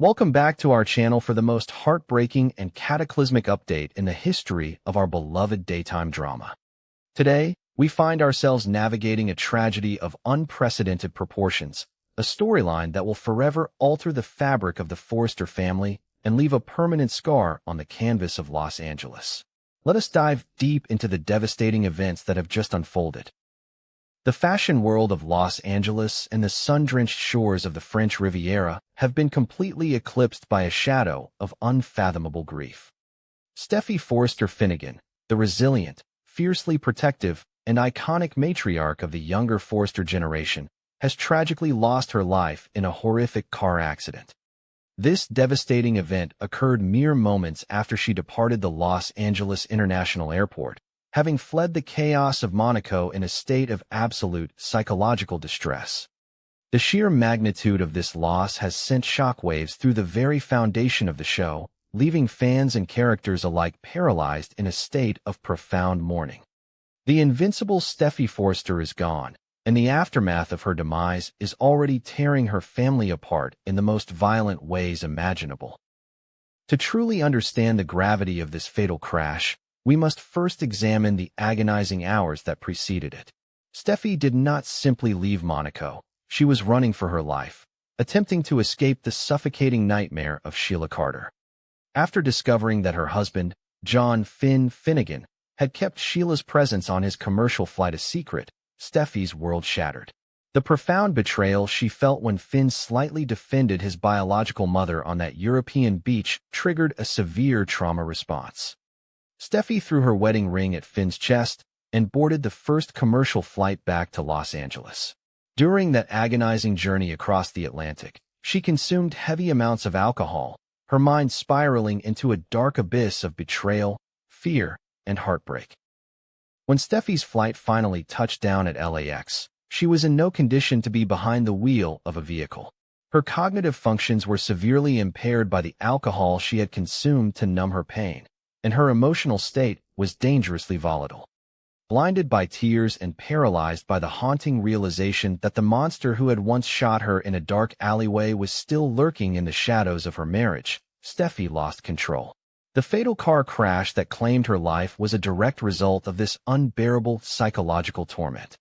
Welcome back to our channel for the most heartbreaking and cataclysmic update in the history of our beloved daytime drama. Today, we find ourselves navigating a tragedy of unprecedented proportions, a storyline that will forever alter the fabric of the Forrester family and leave a permanent scar on the canvas of Los Angeles. Let us dive deep into the devastating events that have just unfolded. The fashion world of Los Angeles and the sun-drenched shores of the French Riviera have been completely eclipsed by a shadow of unfathomable grief. Steffy Forrester Finnegan, the resilient, fiercely protective, and iconic matriarch of the younger Forrester generation, has tragically lost her life in a horrific car accident. This devastating event occurred mere moments after she departed the Los Angeles International Airport, having fled the chaos of Monaco in a state of absolute psychological distress. The sheer magnitude of this loss has sent shockwaves through the very foundation of the show, leaving fans and characters alike paralyzed in a state of profound mourning. The invincible Steffy Forrester is gone, and the aftermath of her demise is already tearing her family apart in the most violent ways imaginable. To truly understand the gravity of this fatal crash, we must first examine the agonizing hours that preceded it. Steffy did not simply leave Monaco. She was running for her life, attempting to escape the suffocating nightmare of Sheila Carter. After discovering that her husband, John Finnegan, had kept Sheila's presence on his commercial flight a secret, Steffy's world shattered. The profound betrayal she felt when Finn slightly defended his biological mother on that European beach triggered a severe trauma response. Steffy threw her wedding ring at Finn's chest and boarded the first commercial flight back to Los Angeles. During that agonizing journey across the Atlantic, she consumed heavy amounts of alcohol, her mind spiraling into a dark abyss of betrayal, fear, and heartbreak. When Steffy's flight finally touched down at LAX, she was in no condition to be behind the wheel of a vehicle. Her cognitive functions were severely impaired by the alcohol she had consumed to numb her pain, and her emotional state was dangerously volatile. Blinded by tears and paralyzed by the haunting realization that the monster who had once shot her in a dark alleyway was still lurking in the shadows of her marriage, Steffy lost control. The fatal car crash that claimed her life was a direct result of this unbearable psychological torment.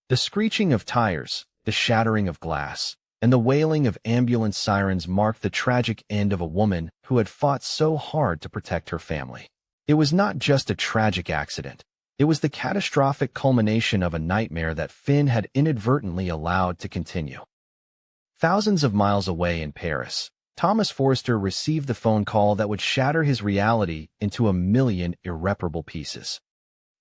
The screeching of tires, the shattering of glass, and the wailing of ambulance sirens marked the tragic end of a woman who had fought so hard to protect her family. It was not just a tragic accident. It was the catastrophic culmination of a nightmare that Finn had inadvertently allowed to continue. Thousands of miles away in Paris, Thomas Forrester received the phone call that would shatter his reality into a million irreparable pieces.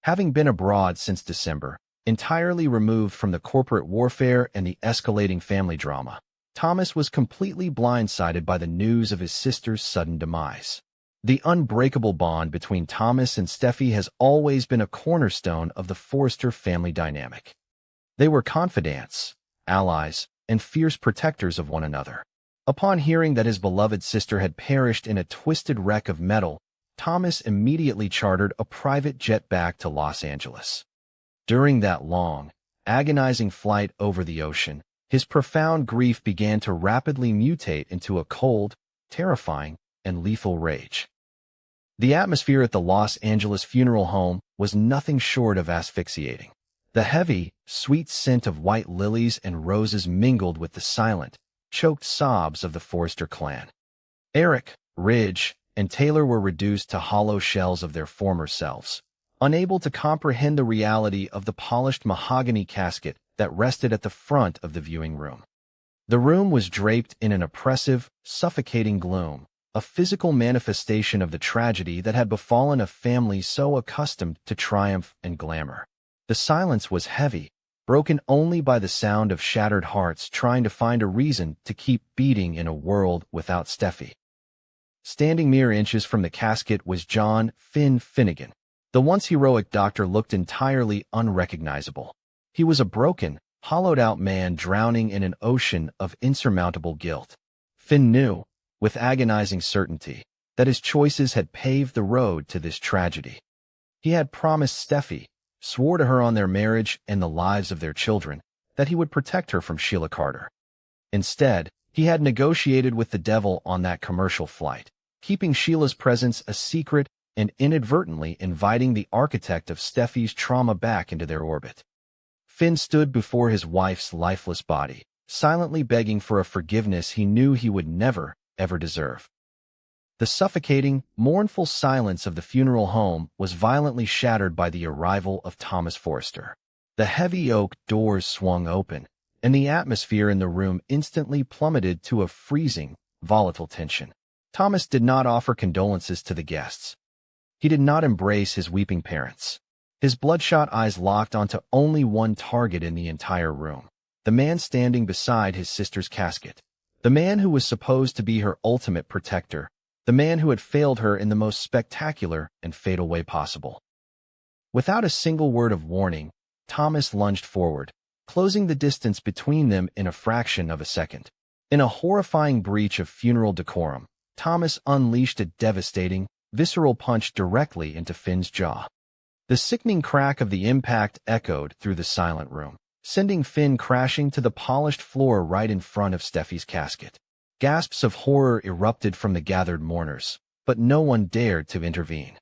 Having been abroad since December, entirely removed from the corporate warfare and the escalating family drama, Thomas was completely blindsided by the news of his sister's sudden demise. The unbreakable bond between Thomas and Steffy has always been a cornerstone of the Forrester family dynamic. They were confidants, allies, and fierce protectors of one another. Upon hearing that his beloved sister had perished in a twisted wreck of metal, Thomas immediately chartered a private jet back to Los Angeles. During that long, agonizing flight over the ocean, his profound grief began to rapidly mutate into a cold, terrifying, and lethal rage. The atmosphere at the Los Angeles funeral home was nothing short of asphyxiating. The heavy, sweet scent of white lilies and roses mingled with the silent, choked sobs of the Forrester clan. Eric, Ridge, and Taylor were reduced to hollow shells of their former selves, unable to comprehend the reality of the polished mahogany casket that rested at the front of the viewing room. The room was draped in an oppressive, suffocating gloom, a physical manifestation of the tragedy that had befallen a family so accustomed to triumph and glamour. The silence was heavy, broken only by the sound of shattered hearts trying to find a reason to keep beating in a world without Steffy. Standing mere inches from the casket was John Finnegan. The once heroic doctor looked entirely unrecognizable. He was a broken, hollowed-out man drowning in an ocean of insurmountable guilt. Finn knew, with agonizing certainty, that his choices had paved the road to this tragedy. He had promised Steffy, swore to her on their marriage and the lives of their children, that he would protect her from Sheila Carter. Instead, He had negotiated with the devil on that commercial flight, keeping Sheila's presence a secret and inadvertently inviting the architect of Steffy's trauma back into their orbit. Finn stood before his wife's lifeless body, silently begging for a forgiveness he knew he would never, ever deserve. The suffocating, mournful silence of the funeral home was violently shattered by the arrival of Thomas Forrester. The heavy oak doors swung open, and the atmosphere in the room instantly plummeted to a freezing, volatile tension. Thomas did not offer condolences to the guests. He did not embrace his weeping parents. His bloodshot eyes locked onto only one target in the entire room, the man standing beside his sister's casket, the man who was supposed to be her ultimate protector, the man who had failed her in the most spectacular and fatal way possible. Without a single word of warning, Thomas lunged forward, closing the distance between them in a fraction of a second. In a horrifying breach of funeral decorum, Thomas unleashed a devastating, visceral punch directly into Finn's jaw. The sickening crack of the impact echoed through the silent room, sending Finn crashing to the polished floor right in front of Steffy's casket. Gasps of horror erupted from the gathered mourners, but no one dared to intervene.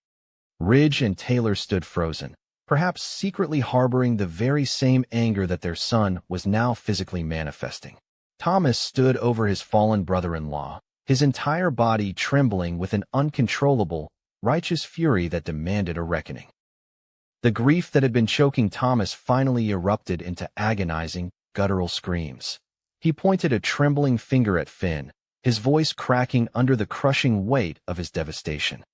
Ridge and Taylor stood frozen, perhaps secretly harboring the very same anger that their son was now physically manifesting. Thomas stood over his fallen brother-in-law, his entire body trembling with an uncontrollable, righteous fury that demanded a reckoning. The grief that had been choking Thomas finally erupted into agonizing, guttural screams. He pointed a trembling finger at Finn, his voice cracking under the crushing weight of his devastation.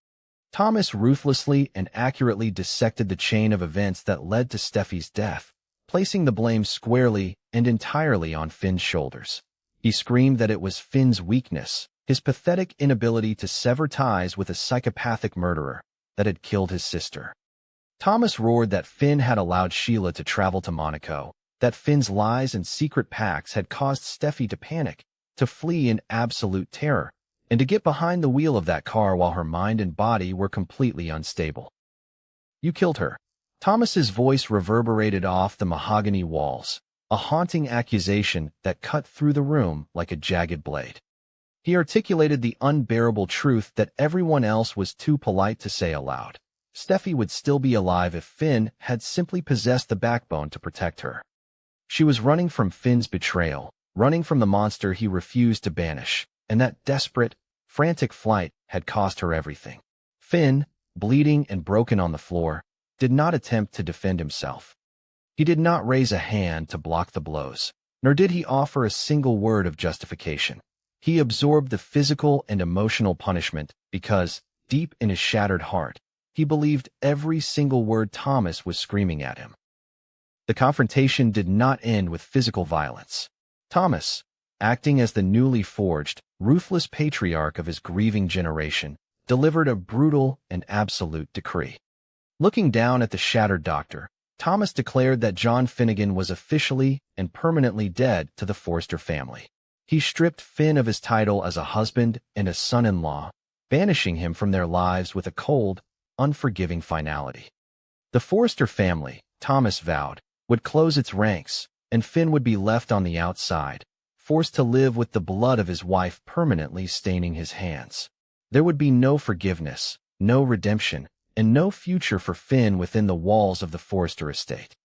Thomas ruthlessly and accurately dissected the chain of events that led to Steffy's death, placing the blame squarely and entirely on Finn's shoulders. He screamed that it was Finn's weakness, his pathetic inability to sever ties with a psychopathic murderer, that had killed his sister. Thomas roared that Finn had allowed Sheila to travel to Monaco, that Finn's lies and secret pacts had caused Steffy to panic, to flee in absolute terror, and to get behind the wheel of that car while her mind and body were completely unstable. "You killed her." Thomas's voice reverberated off the mahogany walls, a haunting accusation that cut through the room like a jagged blade. He articulated the unbearable truth that everyone else was too polite to say aloud. Steffy would still be alive if Finn had simply possessed the backbone to protect her. She was running from Finn's betrayal, running from the monster he refused to banish, and that desperate, frantic flight had cost her everything. Finn, bleeding and broken on the floor, did not attempt to defend himself. He did not raise a hand to block the blows, nor did he offer a single word of justification. He absorbed the physical and emotional punishment because, deep in his shattered heart, he believed every single word Thomas was screaming at him. The confrontation did not end with physical violence. Thomas, acting as the newly forged, ruthless patriarch of his grieving generation, delivered a brutal and absolute decree. Looking down at the shattered doctor, Thomas declared that John Finnegan was officially and permanently dead to the Forrester family. He stripped Finn of his title as a husband and a son-in-law, banishing him from their lives with a cold, unforgiving finality. The Forrester family, Thomas vowed, would close its ranks, and Finn would be left on the outside, forced to live with the blood of his wife permanently staining his hands. There would be no forgiveness, no redemption, and no future for Finn within the walls of the Forrester estate.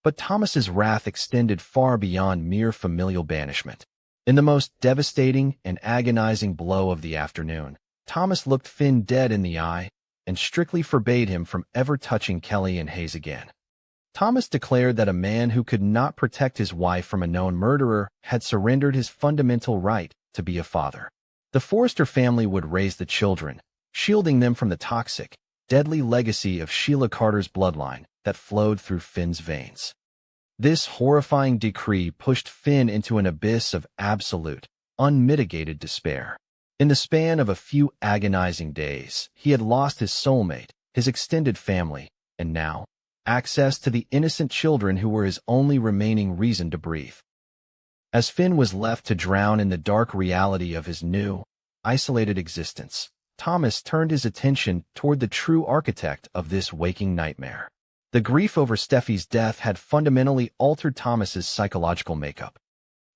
But Thomas's wrath extended far beyond mere familial banishment. In the most devastating and agonizing blow of the afternoon, Thomas looked Finn dead in the eye and strictly forbade him from ever touching Kelly and Hayes again. Thomas declared that a man who could not protect his wife from a known murderer had surrendered his fundamental right to be a father. The Forrester family would raise the children, shielding them from the toxic, deadly legacy of Sheila Carter's bloodline that flowed through Finn's veins. This horrifying decree pushed Finn into an abyss of absolute, unmitigated despair. In the span of a few agonizing days, he had lost his soulmate, his extended family, and now, access to the innocent children who were his only remaining reason to breathe. As Finn was left to drown in the dark reality of his new, isolated existence, Thomas turned his attention toward the true architect of this waking nightmare. The grief over Steffy's death had fundamentally altered Thomas's psychological makeup.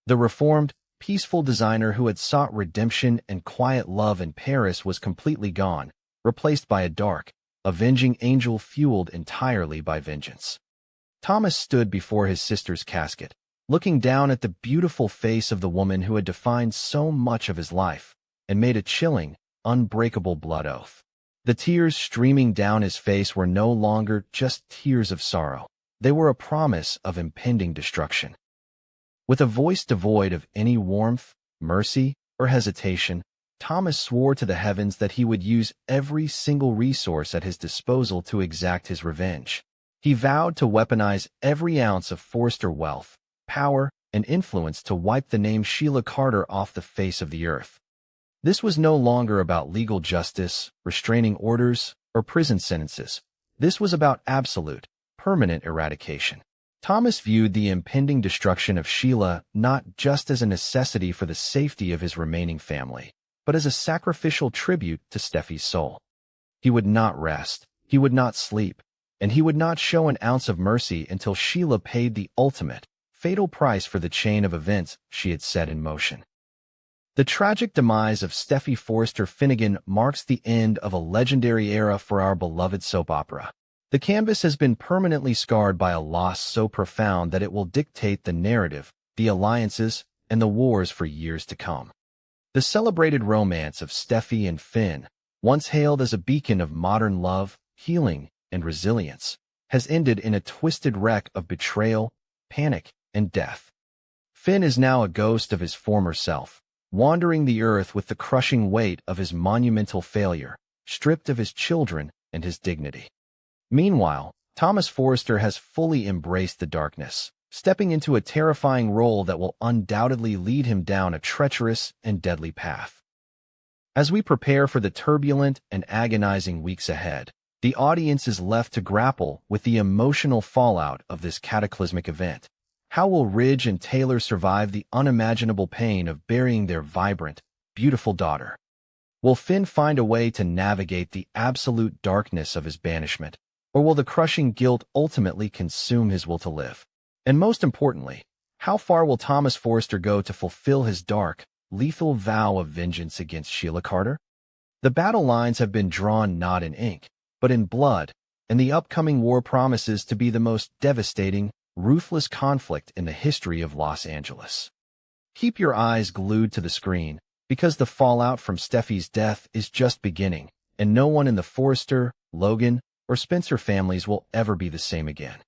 The reformed, peaceful designer who had sought redemption and quiet love in Paris was completely gone, replaced by a dark, avenging angel fueled entirely by vengeance. Thomas stood before his sister's casket, looking down at the beautiful face of the woman who had defined so much of his life, and made a chilling, unbreakable blood oath. The tears streaming down his face were no longer just tears of sorrow. They were a promise of impending destruction. With a voice devoid of any warmth, mercy, or hesitation, Thomas swore to the heavens that he would use every single resource at his disposal to exact his revenge. He vowed to weaponize every ounce of Forster wealth, power, and influence to wipe the name Sheila Carter off the face of the earth. This was no longer about legal justice, restraining orders, or prison sentences. This was about absolute, permanent eradication. Thomas viewed the impending destruction of Sheila not just as a necessity for the safety of his remaining family, but as a sacrificial tribute to Steffy's soul. He would not rest, he would not sleep, and he would not show an ounce of mercy until Sheila paid the ultimate, fatal price for the chain of events she had set in motion. The tragic demise of Steffy Forster Finnegan marks the end of a legendary era for our beloved soap opera. The canvas has been permanently scarred by a loss so profound that it will dictate the narrative, the alliances, and the wars for years to come. The celebrated romance of Steffy and Finn, once hailed as a beacon of modern love, healing, and resilience, has ended in a twisted wreck of betrayal, panic, and death. Finn is now a ghost of his former self, wandering the earth with the crushing weight of his monumental failure, stripped of his children and his dignity. Meanwhile, Thomas Forster has fully embraced the darkness, stepping into a terrifying role that will undoubtedly lead him down a treacherous and deadly path. As we prepare for the turbulent and agonizing weeks ahead, the audience is left to grapple with the emotional fallout of this cataclysmic event. How will Ridge and Taylor survive the unimaginable pain of burying their vibrant, beautiful daughter? Will Finn find a way to navigate the absolute darkness of his banishment, or will the crushing guilt ultimately consume his will to live? And most importantly, how far will Thomas Forster go to fulfill his dark, lethal vow of vengeance against Sheila Carter? The battle lines have been drawn not in ink, but in blood, and the upcoming war promises to be the most devastating, ruthless conflict in the history of Los Angeles. Keep your eyes glued to the screen, because the fallout from Steffy's death is just beginning, and no one in the Forster, Logan, or Spencer families will ever be the same again.